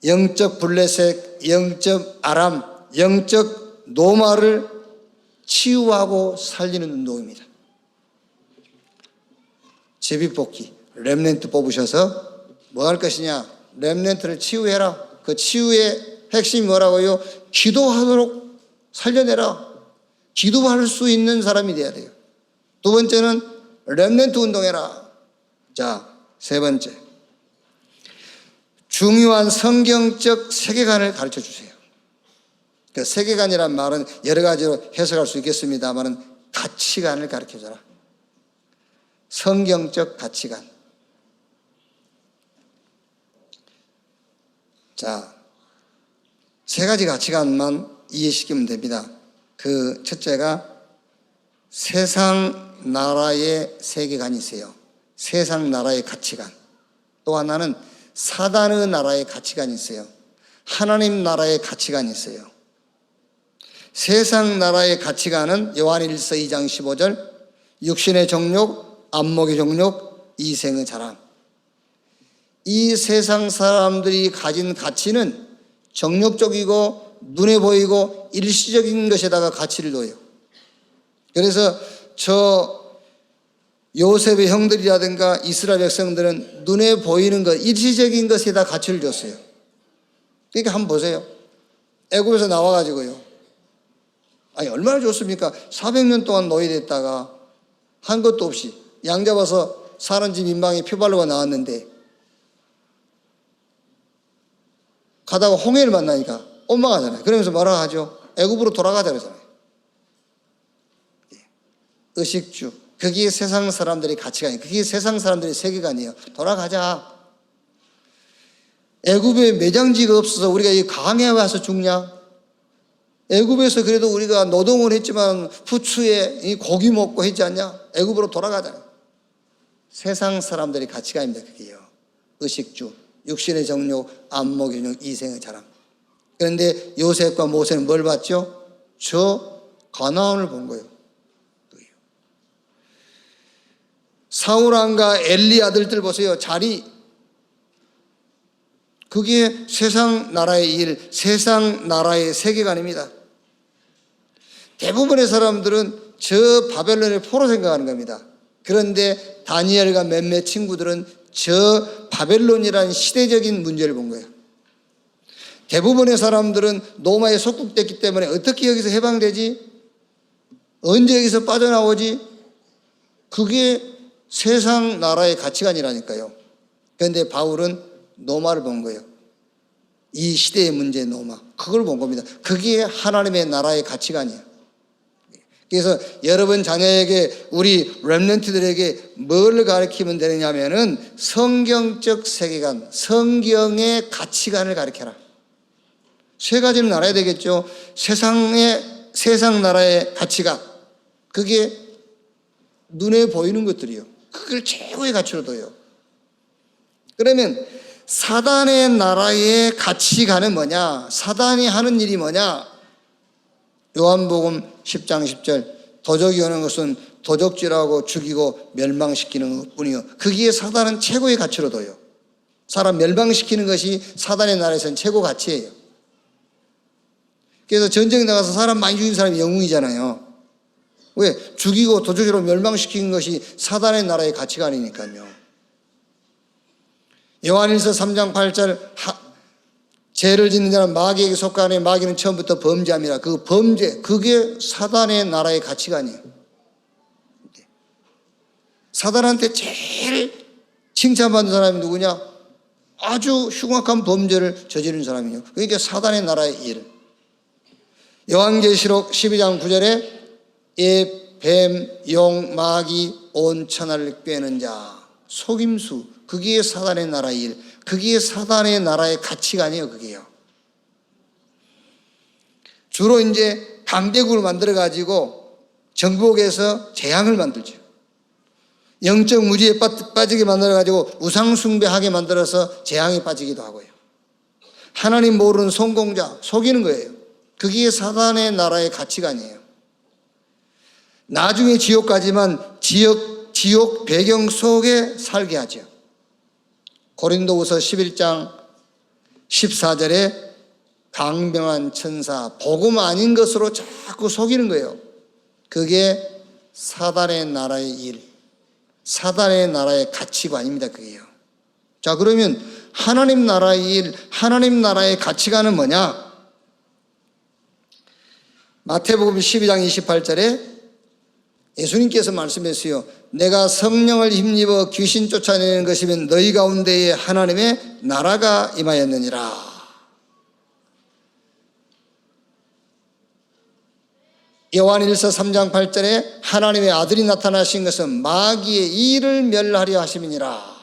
영적 블레셋, 영적 아람, 영적 노마를 치유하고 살리는 운동입니다. 제비뽑기, 렘넌트 뽑으셔서 뭐 할 것이냐? 렘넌트를 치유해라. 그 치유의 핵심이 뭐라고요? 기도하도록 살려내라. 기도할 수 있는 사람이 돼야 돼요. 두 번째는 렘넌트 운동해라. 자, 세 번째, 중요한 성경적 세계관을 가르쳐 주세요. 그 세계관이란 말은 여러 가지로 해석할 수 있겠습니다만 가치관을 가르쳐 줘라. 성경적 가치관. 자, 세 가지 가치관만 이해시키면 됩니다. 그 첫째가 세상 나라의 세계관이 있어요. 세상 나라의 가치관. 또 하나는 사단의 나라의 가치관이 있어요. 하나님 나라의 가치관이 있어요. 세상 나라의 가치관은 요한일서 2장 15절 육신의 정욕, 안목의 정욕, 이생의 자랑. 이 세상 사람들이 가진 가치는 정욕적이고 눈에 보이고 일시적인 것에다가 가치를 둬요. 그래서 요셉의 형들이라든가 이스라엘 백성들은 눈에 보이는 것, 일시적인 것에다 가치를 줬어요. 그러니까 한번 보세요. 애굽에서 나와가지고요. 아니 얼마나 좋습니까? 400년 동안 노예됐다가 한 것도 없이 양 잡아서 사는 집 인방에 표발로가 나왔는데 가다가 홍해를 만나니까 원망하잖아요. 그러면서 뭐라 하죠? 애굽으로 돌아가자 그러잖아요. 의식주. 그게 세상 사람들의 가치관이에요. 그게 세상 사람들의 세계관이에요. 돌아가자. 애굽에 매장지가 없어서 우리가 이 강에 와서 죽냐? 애굽에서 그래도 우리가 노동을 했지만 후추에 이 고기 먹고 했지 않냐? 애굽으로 돌아가잖아요. 세상 사람들의 가치관입니다. 그게요. 의식주, 육신의 정욕, 안목의 정욕, 이생의 자랑. 그런데 요셉과 모세는 뭘 봤죠? 저 가나안을 본 거예요. 사울 왕과 엘리 아들들 보세요. 자리. 그게 세상 나라의 일, 세상 나라의 세계관입니다. 대부분의 사람들은 저 바벨론의 포로 생각하는 겁니다. 그런데 다니엘과 몇몇 친구들은 저 바벨론이라는 시대적인 문제를 본 거예요. 대부분의 사람들은 로마에 속국됐기 때문에 어떻게 여기서 해방되지? 언제 여기서 빠져나오지? 그게 세상 나라의 가치관이라니까요. 그런데 바울은 노마를 본 거예요. 이 시대의 문제 노마. 그걸 본 겁니다. 그게 하나님의 나라의 가치관이에요. 그래서 여러분 자녀에게 우리 렘넌트들에게 뭘 가르치면 되느냐면은 성경적 세계관, 성경의 가치관을 가르쳐라. 세 가지는 알아야 되겠죠. 세상 나라의 가치관. 그게 눈에 보이는 것들이요. 그걸 최고의 가치로 둬요. 그러면 사단의 나라의 가치관은 뭐냐? 사단이 하는 일이 뭐냐? 요한복음 10장 10절 도적이 오는 것은 도적질하고 죽이고 멸망시키는 것뿐이요. 거기에 사단은 최고의 가치로 둬요. 사람 멸망시키는 것이 사단의 나라에서는 최고 가치예요. 그래서 전쟁에 나가서 사람 많이 죽인 사람이 영웅이잖아요. 왜? 죽이고 도적으로 멸망시키는 것이 사단의 나라의 가치관이니까요. 요한일서 3장 8절 죄를 짓는 자는 마귀에게 속하니 마귀는 처음부터 범죄함이라. 그 범죄, 그게 사단의 나라의 가치관이에요. 사단한테 제일 칭찬받는 사람이 누구냐? 아주 흉악한 범죄를 저지른 사람이요. 그러니까 사단의 나라의 일. 요한계시록 12장 9절에 뱀, 용, 마귀, 온 천하를 꿰는 자, 속임수, 그게 사단의 나라의 일, 그게 사단의 나라의 가치관이에요. 그게요. 주로 이제 강대국을 만들어 가지고 정복해서 재앙을 만들죠. 영적 무지에 빠지게 만들어 가지고 우상 숭배하게 만들어서 재앙에 빠지기도 하고요. 하나님 모르는 성공자, 속이는 거예요. 그게 사단의 나라의 가치관이에요. 나중에 지옥 가지만 지옥 배경 속에 살게 하죠. 고린도후서 11장 14절에 강병한 천사, 복음 아닌 것으로 자꾸 속이는 거예요. 그게 사단의 나라의 일, 사단의 나라의 가치관입니다. 그게요. 자, 그러면 하나님 나라의 일, 하나님 나라의 가치관은 뭐냐? 마태복음 12장 28절에 예수님께서 말씀했어요. 내가 성령을 힘입어 귀신 쫓아내는 것이면 너희 가운데에 하나님의 나라가 임하였느니라. 요한일서 3장 8절에 하나님의 아들이 나타나신 것은 마귀의 일을 멸하려 하심이니라.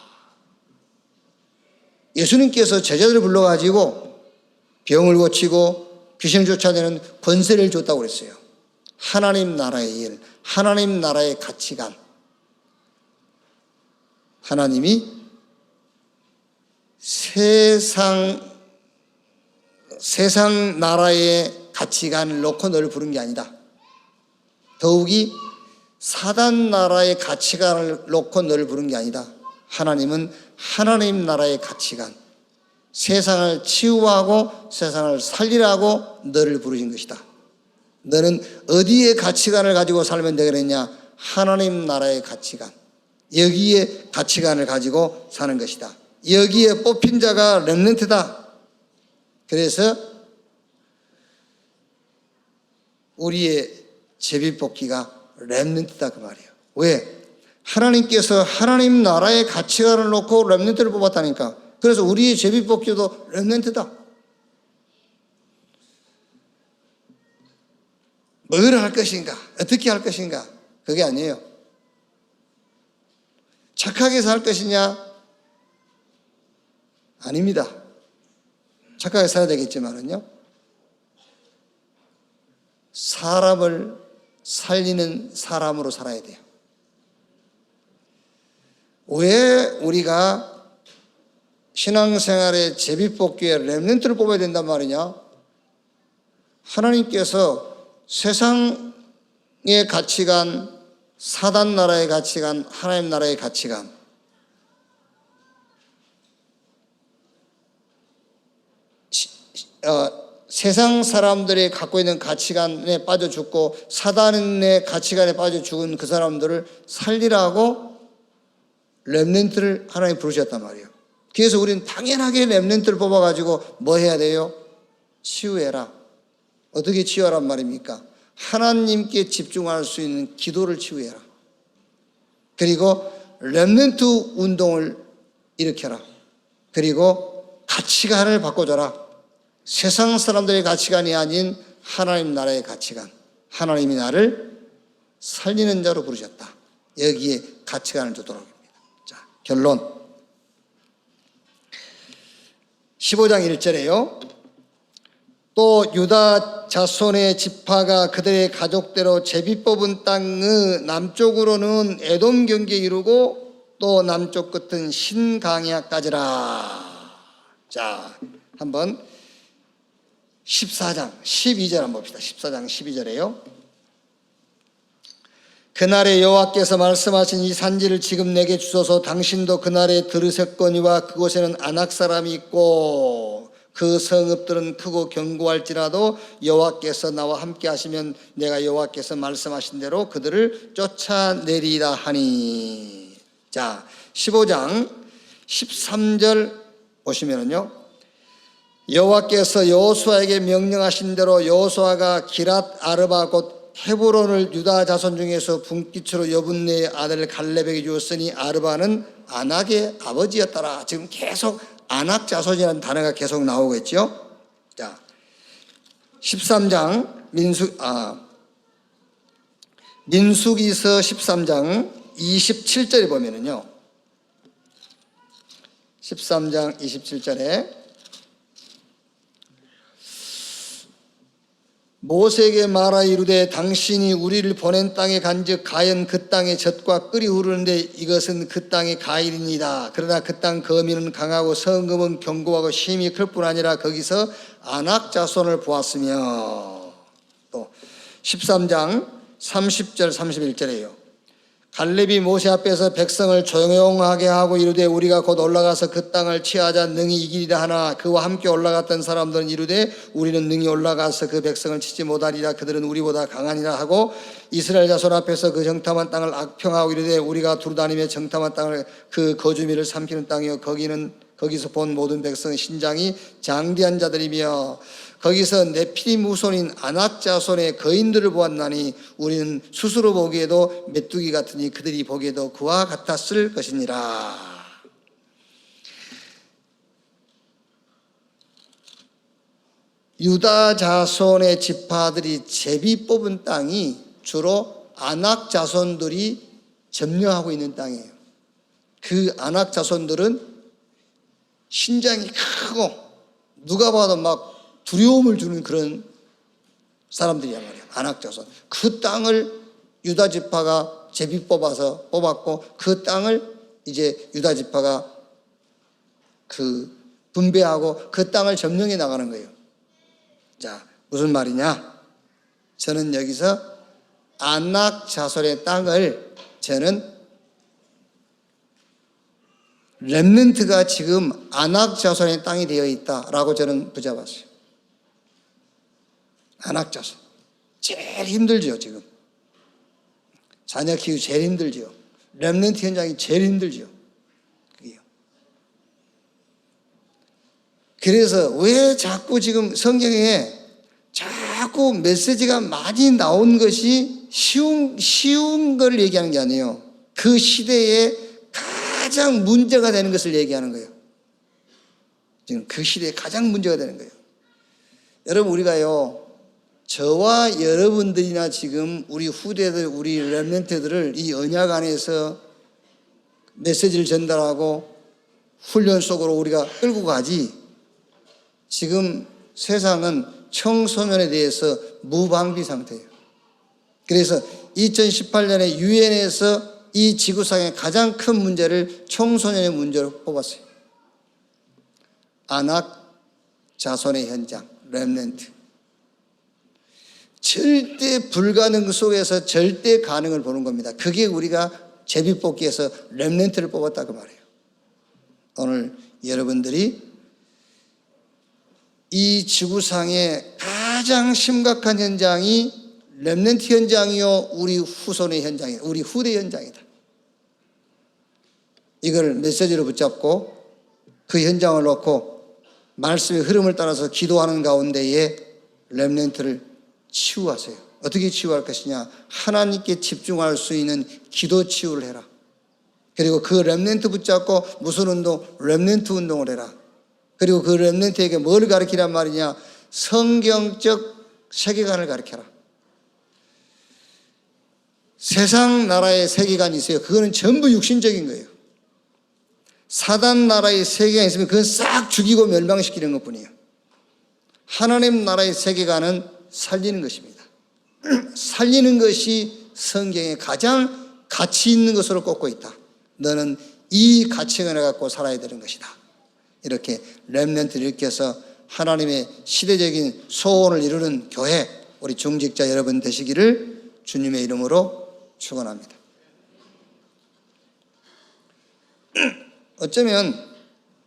예수님께서 제자들을 불러가지고 병을 고치고 귀신을 쫓아내는 권세를 줬다고 그랬어요. 하나님 나라의 일, 하나님 나라의 가치관. 하나님이 세상 나라의 가치관을 놓고 너를 부른 게 아니다. 더욱이 사단 나라의 가치관을 놓고 너를 부른 게 아니다. 하나님은 하나님 나라의 가치관, 세상을 치유하고 세상을 살리라고 너를 부르신 것이다. 너는 어디에 가치관을 가지고 살면 되겠느냐? 하나님 나라의 가치관, 여기에 가치관을 가지고 사는 것이다. 여기에 뽑힌 자가 렘넌트다. 그래서 우리의 제비뽑기가 렘넌트다 그 말이에요. 왜? 하나님께서 하나님 나라의 가치관을 놓고 렘넌트를 뽑았다니까. 그래서 우리의 제비뽑기도 렘넌트다. 뭘 할 것인가? 어떻게 할 것인가? 그게 아니에요. 착하게 살 것이냐? 아닙니다. 착하게 살아야 되겠지만은요, 사람을 살리는 사람으로 살아야 돼요. 왜 우리가 신앙생활에 제비뽑기에 렘넌트를 뽑아야 된단 말이냐? 하나님께서 세상의 가치관, 사단 나라의 가치관, 하나님 나라의 가치관, 세상 사람들이 갖고 있는 가치관에 빠져 죽고 사단의 가치관에 빠져 죽은 그 사람들을 살리라고 렘넌트를 하나님 부르셨단 말이에요. 그래서 우리는 당연하게 렘넌트를 뽑아가지고 뭐 해야 돼요? 치유해라. 어떻게 치유하란 말입니까? 하나님께 집중할 수 있는 기도를 치유해라. 그리고 렘넌트 운동을 일으켜라. 그리고 가치관을 바꿔줘라. 세상 사람들의 가치관이 아닌 하나님 나라의 가치관. 하나님이 나를 살리는 자로 부르셨다. 여기에 가치관을 두도록 합니다. 자, 결론. 15장 1절에요. 또 유다 자손의 지파가 그들의 가족대로 제비 뽑은 땅의 남쪽으로는 에돔 경계에 이르고 또 남쪽 끝은 신강야까지라. 자, 한번 14장 12절 한번 봅시다. 14장 12절에요. 그날에 여호와께서 말씀하신 이 산지를 지금 내게 주소서. 당신도 그날에 들으셨거니와 그곳에는 아낙 사람이 있고 그 성읍들은 크고 견고할지라도 여호와께서 나와 함께 하시면 내가 여호와께서 말씀하신 대로 그들을 쫓아내리라 하니. 자, 15장 13절 보시면은요, 여호와께서 여호수아에게 명령하신 대로 여호수아가 기랏 아르바 곧 헤브론을 유다 자손 중에서 분깃으로 여분네의 아들 갈렙에게 주었으니 아르바는 아낙의 아버지였더라. 지금 계속 아낙 자손이라는 단어가 계속 나오겠죠. 자, 13장 민수기서 13장 27절에 보면은요, 13장 27절에 모세에게 말하 이르되 당신이 우리를 보낸 땅에 간즉 가연 그 땅의 젖과 끓이 흐르는데 이것은 그 땅의 가일이니이다. 그러나 그 땅 거민은 강하고 성읍은 견고하고 힘이 클 뿐 아니라 거기서 아낙 자손을 보았으며. 또 13장 30절 31절에요. 갈렙이 모세 앞에서 백성을 조용하게 하고 이르되 우리가 곧 올라가서 그 땅을 취하자 능히 이기리라 하나 그와 함께 올라갔던 사람들은 이르되 우리는 능히 올라가서 그 백성을 치지 못하리라. 그들은 우리보다 강하니라 하고 이스라엘 자손 앞에서 그 정탐한 땅을 악평하고 이르되 우리가 두루다니며 정탐한 땅을 그 거주민을 삼키는 땅이요 거기서 본 모든 백성의 신장이 장대한 자들이며 거기서 네피림 후손인 아낙 자손의 거인들을 보았나니 우리는 스스로 보기에도 메뚜기 같으니 그들이 보기에도 그와 같았을 것이니라. 유다 자손의 지파들이 제비 뽑은 땅이 주로 아낙 자손들이 점령하고 있는 땅이에요. 그 아낙 자손들은 신장이 크고 누가 봐도 막 두려움을 주는 그런 사람들이란 말이에요. 아낙 자손. 그 땅을 유다 지파가 제비 뽑았고 그 땅을 이제 유다 지파가 분배하고 그 땅을 점령해 나가는 거예요. 자, 무슨 말이냐? 저는 여기서 안악 자손의 땅을 저는 렘넌트가 지금 안악 자손의 땅이 되어 있다라고 저는 붙잡았어요. 안악 자손. 제일 힘들죠, 지금. 자녀 키우기 제일 힘들죠. 렘넌트 현장이 제일 힘들죠. 그게요. 그래서 왜 자꾸 지금 성경에 자꾸 메시지가 많이 나온 것이 쉬운 걸 얘기하는 게 아니에요. 그 시대에 가장 문제가 되는 것을 얘기하는 거예요. 지금 그 시대에 가장 문제가 되는 거예요. 여러분, 우리가요, 저와 여러분들이나 지금 우리 후대들, 우리 렘넌트들을 이 언약 안에서 메시지를 전달하고 훈련 속으로 우리가 끌고 가지, 지금 세상은 청소년에 대해서 무방비 상태예요. 그래서 2018년에 유엔에서 이 지구상의 가장 큰 문제를 청소년의 문제로 뽑았어요. 안악 자손의 현장, 렘넌트. 절대 불가능 속에서 절대 가능을 보는 겁니다. 그게 우리가 제비뽑기에서 렘넌트를 뽑았다 그 말이에요. 오늘 여러분들이 이 지구상의 가장 심각한 현장이 렘넌트 현장이요, 우리 후손의 현장이다. 우리 후대 현장이다. 이걸 메시지로 붙잡고 그 현장을 놓고 말씀의 흐름을 따라서 기도하는 가운데에 렘넌트를 치유하세요. 어떻게 치유할 것이냐? 하나님께 집중할 수 있는 기도 치유를 해라. 그리고 그 렘넌트 붙잡고 무슨 운동? 렘넌트 운동을 해라. 그리고 그 렘넌트에게 뭘 가르치란 말이냐? 성경적 세계관을 가르쳐라. 세상 나라의 세계관이 있어요. 그거는 전부 육신적인 거예요. 사단 나라의 세계관이 있으면 그건 싹 죽이고 멸망시키는 것뿐이에요. 하나님 나라의 세계관은 살리는 것입니다. 살리는 것이 성경에 가장 가치 있는 것으로 꼽고 있다. 너는 이 가치관을 갖고 살아야 되는 것이다. 이렇게 렘넌트를 일으켜서 하나님의 시대적인 소원을 이루는 교회, 우리 중직자 여러분 되시기를 주님의 이름으로 축원합니다. 어쩌면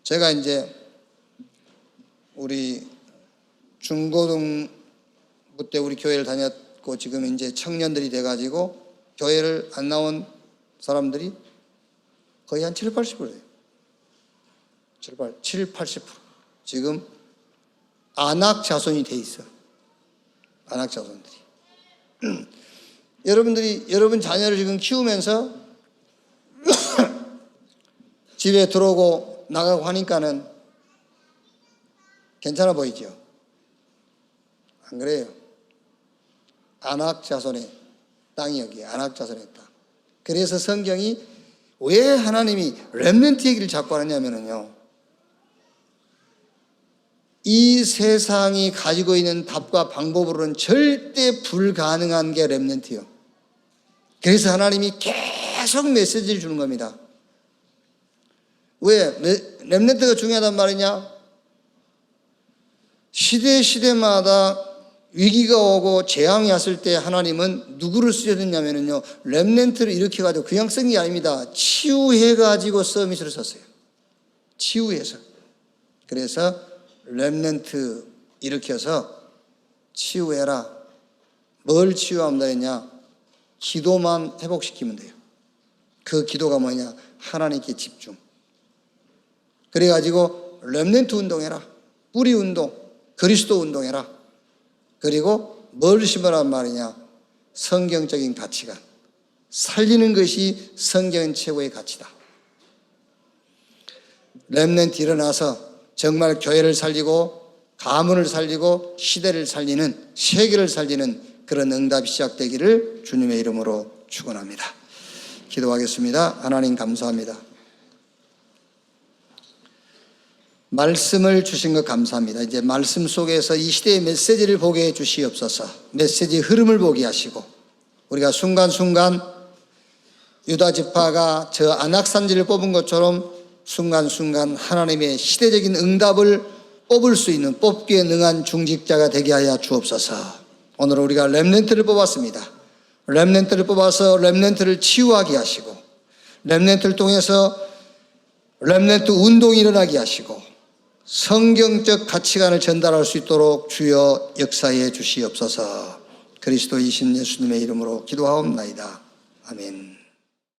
제가 이제 우리 중고등부 때 우리 교회를 다녔고 지금 이제 청년들이 돼가지고 교회를 안 나온 사람들이 거의 한 7, 80%예요. 7, 80%. 지금 안악 자손이 돼 있어. 안악 자손들이. 여러분들이 여러분 자녀를 지금 키우면서 집에 들어오고 나가고 하니까는 괜찮아 보이죠? 안 그래요? 안악 자손의 땅이 여기에 안악 자손의 땅. 그래서 성경이 왜 하나님이 렘넌트 얘기를 자꾸 하느냐면요, 이 세상이 가지고 있는 답과 방법으로는 절대 불가능한 게 렘넌트예요. 그래서 하나님이 계속 메시지를 주는 겁니다. 왜 렘넌트가 중요하단 말이냐? 시대마다 위기가 오고 재앙이 왔을 때 하나님은 누구를 쓰셨느냐면요, 렘넌트를 일으켜가지고 그냥 쓴 게 아닙니다. 치유해가지고 서밋을 썼어요. 치유해서. 그래서 렘넌트 일으켜서 치유해라. 뭘 치유하면 되냐? 기도만 회복시키면 돼요. 그 기도가 뭐냐? 하나님께 집중. 그래가지고 렘넌트 운동해라. 뿌리 운동, 그리스도 운동해라. 그리고 뭘 심으란 말이냐? 성경적인 가치관. 살리는 것이 성경 최고의 가치다. 렘넌트 일어나서 정말 교회를 살리고 가문을 살리고 시대를 살리는, 세계를 살리는 그런 응답이 시작되기를 주님의 이름으로 축원합니다. 기도하겠습니다. 하나님 감사합니다. 말씀을 주신 것 감사합니다. 이제 말씀 속에서 이 시대의 메시지를 보게 해 주시옵소서. 메시지의 흐름을 보게 하시고 우리가 순간순간 유다 지파가 저 안악산지를 뽑은 것처럼 순간순간 하나님의 시대적인 응답을 뽑을 수 있는, 뽑기에 능한 중직자가 되게 하여 주옵소서. 오늘 우리가 렘넌트를 뽑았습니다. 렘넌트를 뽑아서 렘넌트를 치유하게 하시고, 렘넌트를 통해서 렘넌트 운동이 일어나게 하시고, 성경적 가치관을 전달할 수 있도록 주여 역사해 주시옵소서. 그리스도이신 예수님의 이름으로 기도하옵나이다. 아멘.